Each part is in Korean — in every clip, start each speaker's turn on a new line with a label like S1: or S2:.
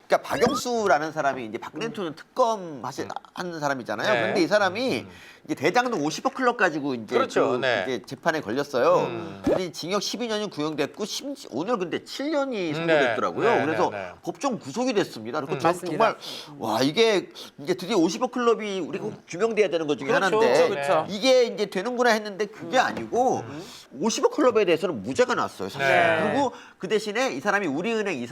S1: 그러니까 박영수라는 사람이 이제 박근혜 대통령 특검 하는 사람이잖아요.
S2: 네.
S1: 그런데 이 사람이 이제 대장동 50억 클럽 가지고 이제,
S2: 그렇죠. 네.
S1: 이제 재판에 걸렸어요. 근데 징역 12년이 구형됐고 오늘 근데 7년이 선고됐더라고요.
S2: 네.
S1: 그래서
S2: 네.
S1: 법정 구속이 됐습니다. 그리고
S3: 맞습니다.
S1: 정말 와 이게 이제 드디어 50억 클럽이 우리가 꼭 규명돼야 되는 것 중에
S2: 그렇죠.
S1: 하나인데
S3: 그렇죠.
S1: 이게 이제 되는구나 했는데 그게 아니고 50억 클럽에 대해서는 무죄가 나왔어요. 사실.
S2: 네.
S1: 그리고 그 대신에 이 사람이 우리은행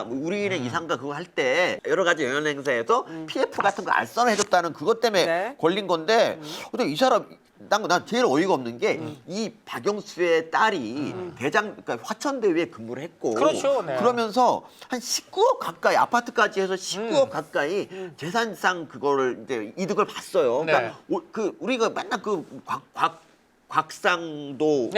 S1: 우리은행 이사인가 그거 할 때 여러 가지 영연 행사에서 PF 같은 거 알선을 해줬다는 그것 때문에
S3: 네.
S1: 걸린 건데 근데 이 사람 난 제일 어이가 없는 게 이 박영수의 딸이 그러니까 화천대유에 근무를 했고
S2: 그렇죠. 네.
S1: 그러면서 한 19억 가까이 아파트까지 해서 19억 가까이 재산상 그거를 이제 이득을 봤어요. 그러니까 그 우리가 맨날 곽상도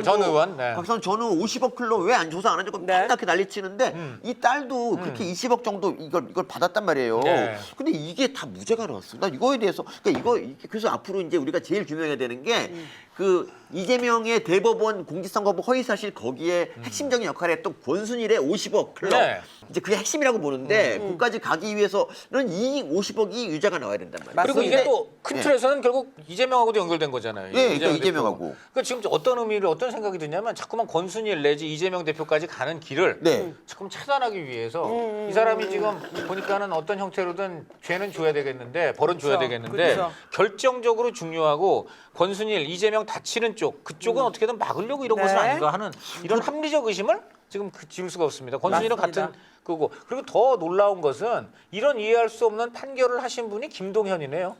S2: 전 의원. 네.
S1: 곽상도 전 의원 50억 클럽 왜 안 조사 안 하냐고
S3: 네.
S1: 맨날 이렇게 난리치는데 이 딸도 그렇게 20억 정도 이걸 받았단 말이에요.
S2: 네.
S1: 근데 이게 다 무죄가 나왔어. 나 이거에 대해서 그러니까 그래서 앞으로 이제 우리가 제일 규명해야 되는 게 그 이재명의 대법원 공직선거법 허위사실 거기에 핵심적인 역할을 했던 권순일의 50억 클럽
S2: 네.
S1: 이제 그게 핵심이라고 보는데 그까지 가기 위해서는 이 50억이 유죄가 나와야 된단 말이에요.
S2: 그리고 이게
S1: 근데-
S2: 또 큰 틀에서는 결국 이재명하고도 연결된 거잖아요.
S1: 네, 그러니까 이재명하고.
S2: 그러니까 지금 어떤 의미를 어떤 생각이 드냐면 자꾸만 권순일 내지 이재명 대표까지 가는 길을
S1: 네.
S2: 자꾸만 차단하기 위해서 이 사람이 지금 보니까는 어떤 형태로든 죄는 줘야 되겠는데 벌은 줘야
S3: 그렇죠.
S2: 되겠는데
S3: 그렇죠.
S2: 결정적으로 중요하고 권순일, 이재명 다치는 쪽 그쪽은 어떻게든 막으려고 이런
S3: 네.
S2: 것은 아닌가 하는 이런 합리적 의심을 지금 지울 수가 없습니다. 권순일은
S3: 맞습니다.
S2: 같은 그거 그리고 더 놀라운 것은 이런 이해할 수 없는 판결을 하신 분이 김동현이네요.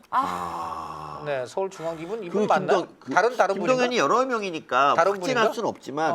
S2: 네, 서울중앙지법 이분 맞나? 다른
S1: 김동현이
S2: 분인가?
S1: 여러 명이니까
S2: 다른
S1: 확진할
S2: 분인가?
S1: 수는 없지만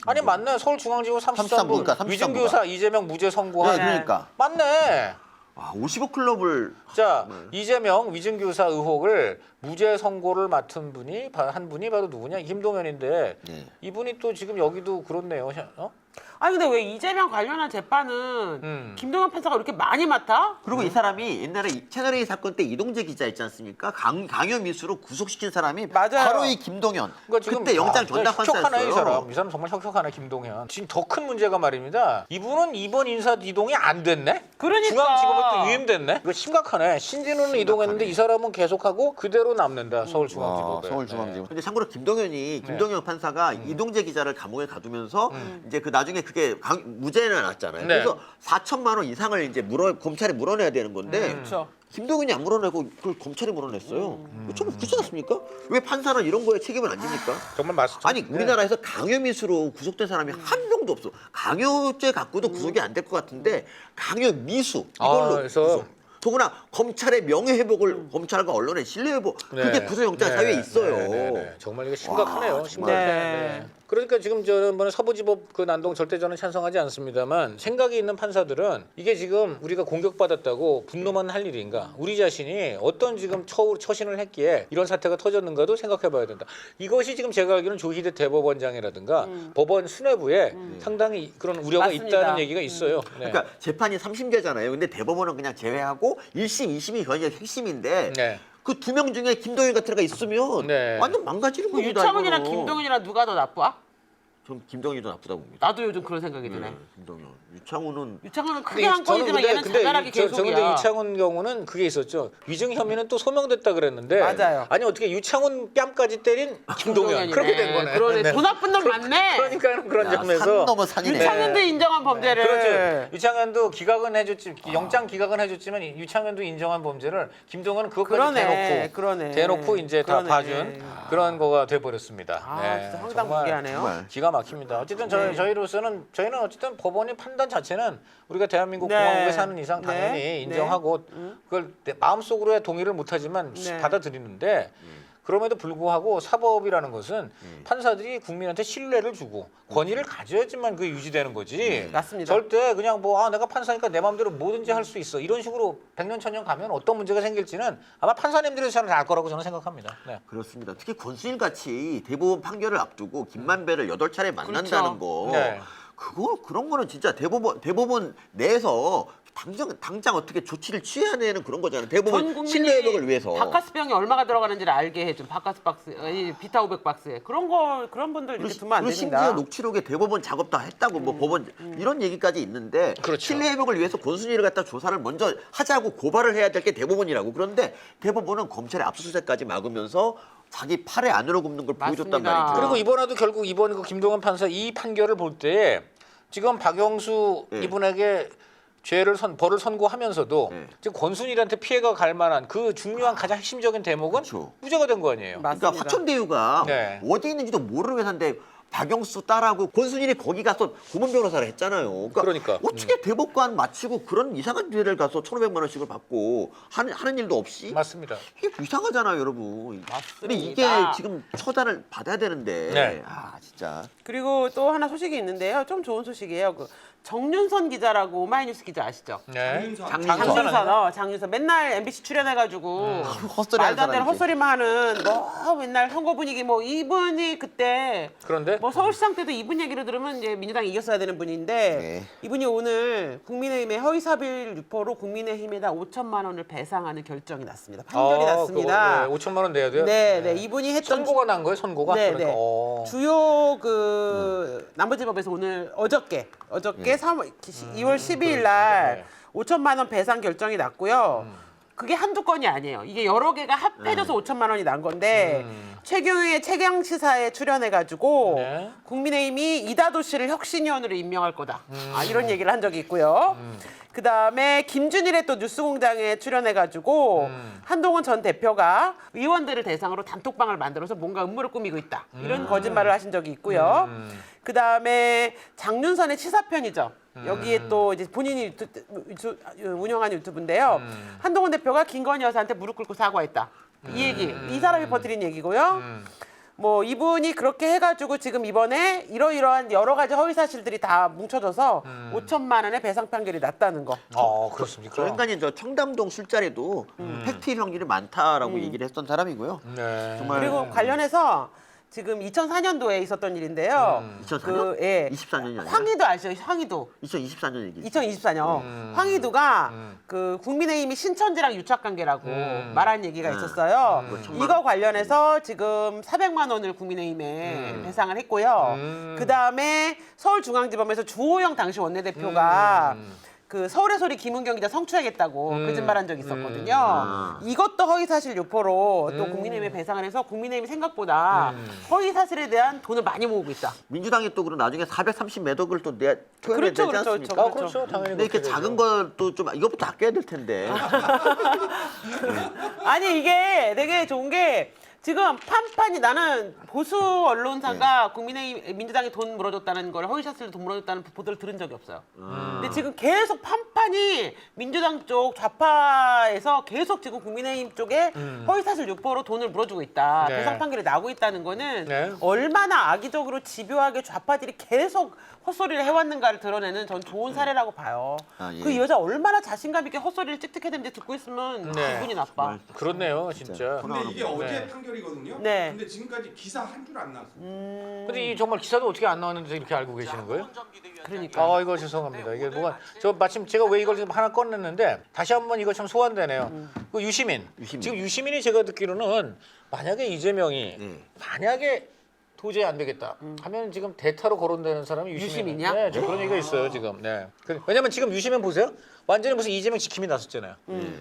S2: 아니 맞네. 서울중앙지법 33부
S1: 그러니까 33부 가.
S2: 위증교사 이재명 무죄 선고한.
S1: 네, 그러니까.
S2: 맞네.
S1: 50억 클럽을
S2: 자, 이재명 위증교사 의혹을 무죄 선고를 맡은 분이 한 분이 바로 누구냐? 김동현인데
S1: 네.
S2: 이분이 또 지금 여기도 그렇네요. 어?
S3: 아니 근데 왜 이재명 관련한 재판은 김동현 판사가 이렇게 많이 맡아?
S1: 그리고 이 사람이 옛날에 채널A 사건 때 이동재 기자 있지 않습니까? 강요 미수로 구속시킨 사람이
S3: 맞아요.
S1: 바로 이 김동현.
S2: 그러니까 지금
S1: 그때 영장 전담
S2: 혁혁하네 이 사람.
S1: 판사였어요.
S2: 이 사람 정말 혁혁하네 김동현. 지금 더 큰 문제가 말입니다. 이분은 이번 인사 이동이 안 됐네.
S3: 그러니까.
S2: 중앙지법에 또 유임됐네. 이거 심각하네. 신진우는 이동했는데 이 사람은 계속하고 그대로 남는다. 서울중앙지법에.
S1: 서울중앙지법. 근데 참고로 김동현 판사가 이동재 기자를 감옥에 가두면서 이제 그 나중에 그게 무죄는 나왔잖아요.
S2: 네.
S1: 그래서 4천만 원 이상을 이제 검찰에 물어내야 되는 건데
S3: 그렇죠.
S1: 김동현이 안 물어내고 그걸 검찰이 물어냈어요. 좀 그렇지 않습니까? 왜 판사는 이런 거에 책임을 안 집니까?
S2: 정말 맞죠.
S1: 아니 우리나라에서 강요미수로 구속된 사람이 한 명도 없어. 강요죄 갖고도 구속이 안 될 것 같은데 강요미수 이걸로
S2: 그래서
S1: 구속. 더구나 검찰의 명예회복을 검찰과 언론의 신뢰회복 그게 구속영장 사유에 있어요.
S2: 정말 이게 심각하네요.
S1: 와,
S2: 심각해.
S3: 네.
S2: 네. 그러니까 지금 저번에 서부지법 그 난동 절대 저는 찬성하지 않습니다만 생각이 있는 판사들은 이게 지금 우리가 공격받았다고 분노만 할 일인가? 우리 자신이 어떤 지금 처신을 했기에 이런 사태가 터졌는가도 생각해봐야 된다. 이것이 지금 제가 알기로는 조희대 대법원장이라든가 법원 수뇌부에 상당히 그런 우려가
S3: 맞습니다.
S2: 있다는 얘기가 있어요. 네.
S1: 그러니까 재판이 3심제잖아요. 근데 대법원은 그냥 제외하고 1심, 2심이 거의 핵심인데
S2: 네.
S1: 그 2명 중에 김동현 같은 애가 있으면
S2: 네.
S1: 완전 망가지는
S3: 그
S1: 겁니다.
S3: 유창훈이랑
S1: 이거는.
S3: 김동현이랑 누가 더 나빠?
S1: 전 김동현이 더 나쁘다고 봅니다.
S3: 나도 요즘 그런 생각이 드네.
S1: 김동현. 유창훈은
S3: 유창훈은 크게
S2: 근데
S3: 한 건이지만 얘는 자잘하게
S2: 저는 근데
S3: 계속이야.
S2: 유창훈 경우는 그게 있었죠. 위증 혐의는 또 소명됐다 그랬는데
S3: 맞아요.
S2: 아니 어떻게 유창훈 뺨까지 때린 김동현
S3: 김동현이네.
S2: 그렇게 된 거네.
S3: 그러네.
S2: 네.
S3: 돈 나쁜 놈 맞네.
S2: 그러니까 그런
S1: 야,
S2: 점에서
S1: 산 넘어 산이네.
S3: 유창훈도 인정한 범죄를.
S2: 그렇죠. 유창현도 기각은 해줬지 영장 기각은 해줬지만 유창현도 인정한 범죄를 김동현은 그것까지 대놓고 이제 다
S3: 그러네.
S2: 봐준 그런 거가 돼버렸습니다.
S3: 아,
S2: 네,
S3: 진짜
S2: 정말
S3: 황당무계하네요.
S1: 정말.
S2: 기가 막힙니다. 어쨌든 저희는 어쨌든 법원의 판단 자체는 우리가 대한민국
S3: 네.
S2: 공화국에 사는 이상
S3: 네.
S2: 당연히
S3: 네.
S2: 인정하고 그걸 마음속으로야 동의를 못하지만
S3: 네.
S2: 받아들이는데 그럼에도 불구하고 사법이라는 것은 판사들이 국민한테 신뢰를 주고 권위를 가져야지만 그게 유지되는 거지.
S3: 맞습니다.
S2: 절대 그냥 뭐 내가 판사니까 내 마음대로 뭐든지 할 수 있어. 이런 식으로 100년 천년 가면 어떤 문제가 생길지는 아마 판사님들이 잘 알 거라고 저는 생각합니다. 네.
S1: 그렇습니다. 특히 권순일 같이 대법원 판결을 앞두고 김만배를 8차례 만난다는
S3: 그렇죠.
S1: 거.
S2: 네.
S1: 그런 거는 진짜 대법원 내에서 당장 어떻게 조치를 취해야 되는 그런 거잖아요.
S3: 전
S1: 대법원
S3: 국민이
S1: 신뢰 회복을 위해서.
S3: 바카스병이 얼마가 들어가는지를 알게 해준 바카스 박스, 아니, 비타 500 박스에 그런 분들 이렇게 두면 안
S1: 그리고
S3: 됩니다.
S1: 심지어 녹취록에 대법원 작업 다 했다고 뭐 법원 이런 얘기까지 있는데
S2: 그렇죠.
S1: 신뢰 회복을 위해서 권순위를 갖다 조사를 먼저 하자고 고발을 해야 될 게 대법원이라고. 그런데 대법원은 검찰의 압수수색까지 막으면서 자기 팔에 안으로 굽는 걸 보여줬단
S3: 맞습니다.
S1: 말이죠.
S2: 그리고 이번에도 결국 이번 그 김동완 판사 이 판결을 볼 때 지금 박영수
S1: 네.
S2: 이분에게 벌을 선고하면서도
S1: 네.
S2: 지금 권순일한테 피해가 갈 만한 그 중요한 가장 핵심적인 대목은
S1: 그렇죠.
S2: 무죄가 된 거 아니에요.
S3: 맞습니다.
S1: 그러니까 화천대유가
S2: 네.
S1: 어디 있는지도 모르는 회사인데 박영수 딸하고 권순일이 거기 가서 고문 변호사를 했잖아요.
S2: 그러니까.
S1: 어떻게 대법관 마치고 그런 이상한 죄를 가서 1,500만 원씩을 받고 하는 일도 없이
S2: 맞습니다.
S1: 이게 이상하잖아요, 여러분.
S3: 맞습니다.
S1: 근데 이게 지금 처단을 받아야 되는데
S2: 네.
S1: 아 진짜.
S3: 그리고 또 하나 소식이 있는데요. 좀 좋은 소식이에요. 그 정윤선 기자라고 오마이뉴스 기자 아시죠?
S2: 네.
S3: 장윤선 맨날 MBC 출연해가지고
S1: 헛소리 하는
S3: 말도 안 되는
S1: 사람이지.
S3: 헛소리만 하는 뭐 맨날 선거 분위기 뭐 이분이 그때
S2: 그런데
S3: 뭐 서울시장 때도 이분 얘기를 들으면 이제 민주당이 이겼어야 되는 분인데
S1: 네.
S3: 이분이 오늘 국민의힘의 허위사실 유포로 국민의힘에다 5천만 원을 배상하는 결정이 났습니다. 판결이 났습니다.
S2: 5천만 원 내야 돼요?
S3: 네, 네, 이분이 했던
S2: 선고가 난 거예요, 선고가?
S3: 네,
S2: 그러니까,
S3: 네. 주요 그 남부지법에서 오늘 어저께 2월 12일 날
S2: 네.
S3: 5천만 원 배상 결정이 났고요. 그게 한두 건이 아니에요. 이게 여러 개가 합해져서 5천만 원이 난 건데 최경영의 최경 시사에 출연해가지고
S2: 네.
S3: 국민의힘이 이다도 씨를 혁신위원으로 임명할 거다. 이런 얘기를 한 적이 있고요. 그 다음에 김준일의 또 뉴스공장에 출연해가지고 한동훈 전 대표가 의원들을 대상으로 단톡방을 만들어서 뭔가 음모를 꾸미고 있다. 이런 거짓말을 하신 적이 있고요. 그 다음에 장윤선의 치사편이죠. 여기에 또 이제 본인이 운영하는 유튜브인데요. 한동훈 대표가 김건희 여사한테 무릎 꿇고 사과했다. 이 얘기, 이 사람이 퍼뜨린 얘기고요. 뭐 이분이 그렇게 해가지고 지금 이번에 이러이러한 여러 가지 허위 사실들이 다 뭉쳐져서 5천만 원의 배상 판결이 났다는 거.
S2: 그렇습니까?
S1: 저 인간이 저 청담동 술자리도 팩트일 확률이 많다라고 얘기를 했던 사람이고요.
S2: 네.
S1: 정말
S3: 그리고 관련해서 지금 2004년도에 있었던 일인데요.
S1: 2004년?
S3: 예.
S1: 24년이 아니라?
S3: 황희도 아시죠? 황희도.
S1: 2024년 얘기.
S3: 2024년 황희도가 그 국민의힘이 신천지랑 유착관계라고 말한 얘기가 있었어요. 이거 관련해서 지금 400만 원을 국민의힘에 배상을 했고요. 그 다음에 서울중앙지법에서 주호영 당시 원내대표가 그 서울의 소리 김은경 기자 성추행했다고 거짓말한 적이 있었거든요. 이것도 허위사실 유포로 또 국민의힘에 배상을 해서 국민의힘이 생각보다 허위사실에 대한 돈을 많이 모으고 있다.
S1: 민주당이 또 그럼 나중에 430 매덕을 또 토해내야
S3: 그렇죠,
S1: 되지
S3: 그렇죠,
S1: 않습니까?
S3: 그렇죠.
S2: 그렇죠. 당연히
S1: 근데 이렇게
S2: 그렇게
S1: 작은
S2: 되죠.
S1: 것도 좀 이것부터 아껴야 될 텐데.
S3: 아니 이게 되게 좋은 게 지금 판판이 나는 보수 언론사가 국민의힘 민주당이 돈 물어줬다는 걸 허위사실로 돈 물어줬다는 보도를 들은 적이 없어요. 근데 지금 계속 판판이 민주당 쪽 좌파에서 계속 지금 국민의힘 쪽에 허위사실 유포로 돈을 물어주고 있다.
S2: 네.
S3: 배상 판결이 나오고 있다는 거는
S2: 네.
S3: 얼마나 악의적으로 집요하게 좌파들이 계속 헛소리를 해왔는가를 드러내는 전 좋은 사례라고 봐요.
S1: 아, 예.
S3: 그 여자 얼마나 자신감 있게 헛소리를 찍찍해대는데 듣고 있으면
S2: 네.
S3: 기분이 나빠.
S2: 그렇네요, 진짜.
S1: 토너-
S4: 근데 이게 어제
S2: 네.
S4: 판결이거든요.
S3: 네.
S4: 근데 지금까지 기사 한 줄 안 나왔어요.
S2: 근데 이 정말 기사도 어떻게 안 나왔는지 이렇게 알고 계시는 거예요?
S3: 그러니까.
S2: 이거 죄송합니다. 이게 뭐가 저 마침 제가 왜 이걸 지금 하나 꺼냈는데 다시 한번 이거 참 소환되네요. 그 유시민. 지금 유시민이 제가 듣기로는 만약에 이재명이 만약에 도저히 안 되겠다 하면 지금 대타로 거론되는 사람이
S3: 유시민이야?
S2: 네, 저 그런 얘기가 있어요 지금. 네. 왜냐면 지금 유시민 보세요. 완전히 무슨 이재명 지킴이 났었잖아요.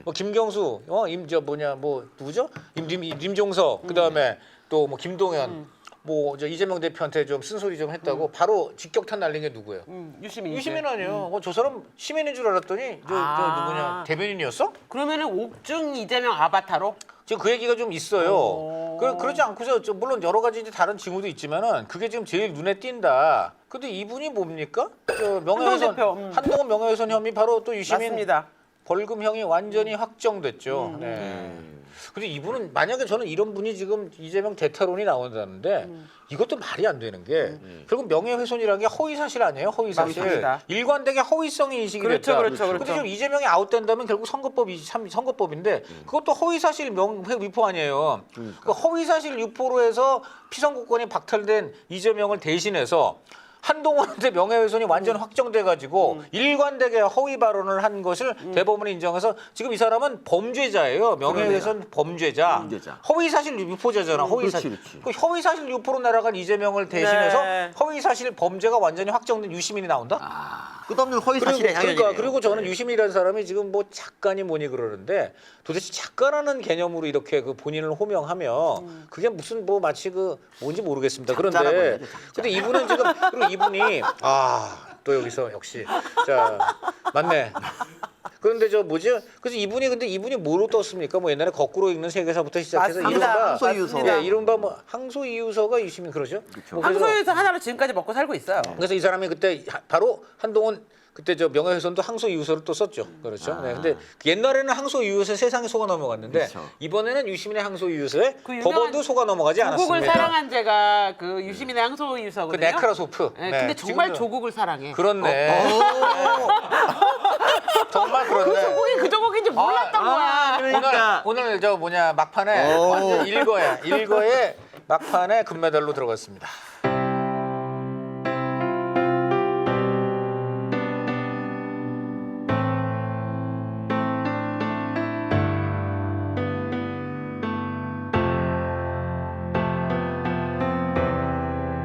S2: 뭐 김경수, 누구죠? 임종석, 그다음에 또 뭐 김동연, 뭐 저 이재명 대표한테 좀 쓴소리 좀 했다고 바로 직격탄 날린 게 누구예요?
S3: 유시민이.
S2: 유시민 아니에요. 저 사람 시민인 줄 알았더니 저 누구냐 대변인이었어?
S3: 그러면은 옥중 이재명 아바타로?
S2: 지금 그 얘기가 좀 있어요. 그러지 않고서 물론 여러 가지 이제 다른 징후도 있지만은 그게 지금 제일 눈에 띈다. 근데 이분이 뭡니까? 저 명예훼손
S3: 한동훈 대표,
S2: 한동훈 명예훼손 혐의 바로 또 유시민
S3: 맞습니다.
S2: 벌금형이 완전히 확정됐죠. 네. 근데 이분은 만약에 저는 이런 분이 지금 이재명 대타론이 나온다는데 이것도 말이 안 되는 게 결국 명예훼손이라는 게 허위사실 아니에요? 허위사실.
S3: 맞습니다.
S2: 일관되게 허위성이 인식이
S3: 그렇죠,
S2: 됐다.
S3: 그렇죠, 그렇죠.
S2: 근데 지금 이재명이 아웃된다면 결국 선거법인데 그것도 허위사실 위포 아니에요. 그 허위사실 유포로 해서 피선거권이 박탈된 이재명을 대신해서 한동훈한테 명예훼손이 완전 확정돼가지고 일관되게 허위 발언을 한 것을 대법원이 인정해서 지금 이 사람은 범죄자예요. 명예훼손 범죄자.
S1: 범죄자.
S2: 허위사실 유포자잖아. 허위사실.
S1: 그렇지.
S2: 그 허위사실 유포로 날아간 이재명을 대신해서
S3: 네.
S2: 허위사실 범죄가 완전히 확정된 유시민이 나온다?
S1: 끝없는 허위 사실의 향연이네요.
S2: 그리고 저는 유시민이라는 사람이 지금 뭐 작가니 뭐니 그러는데 도대체 작가라는 개념으로 이렇게 그 본인을 호명하면 그게 무슨 뭐 마치 그 뭔지 모르겠습니다.
S1: 작자라고
S2: 그런데
S1: 해야죠, 작자.
S2: 근데 이분은 지금 그리고 이분이 또 여기서 역시 자 맞네. 그런데 저 뭐지? 그래서 이분이 뭐로 떴습니까? 뭐 옛날에 거꾸로 읽는 세계사부터 시작해서
S3: 맞습니다.
S2: 이른바
S1: 항소이유서.
S2: 네, 이른바 뭐 항소이유서가 유시민 그러죠? 뭐 그래서
S3: 항소유서 하나로 지금까지 먹고 살고 있어요.
S2: 그래서 이 사람이 그때 바로 한동훈 그때 저 명예훼손도 항소이유서를 또 썼죠. 그렇죠. 네, 근데 옛날에는 항소이유서에 세상에 속아 넘어갔는데
S1: 그렇죠.
S2: 이번에는 유시민의 항소이유서에
S3: 그 유명한
S2: 법원도 속아 넘어가지
S3: 조국을
S2: 않았습니다.
S3: 사랑한 제가 그 유시민의
S2: 그
S3: 항소유서거든요.
S2: 네크라소프.
S3: 네, 근데 정말
S2: 지금도-
S3: 조국을 사랑해.
S2: 그렇네. 정말 그렇네.
S3: 조국이 그 조국인지 몰랐던 거야.
S1: 그러니까
S2: 오늘 저 뭐냐 막판에
S1: 오.
S2: 완전 일거에 막판에 금메달로 들어갔습니다.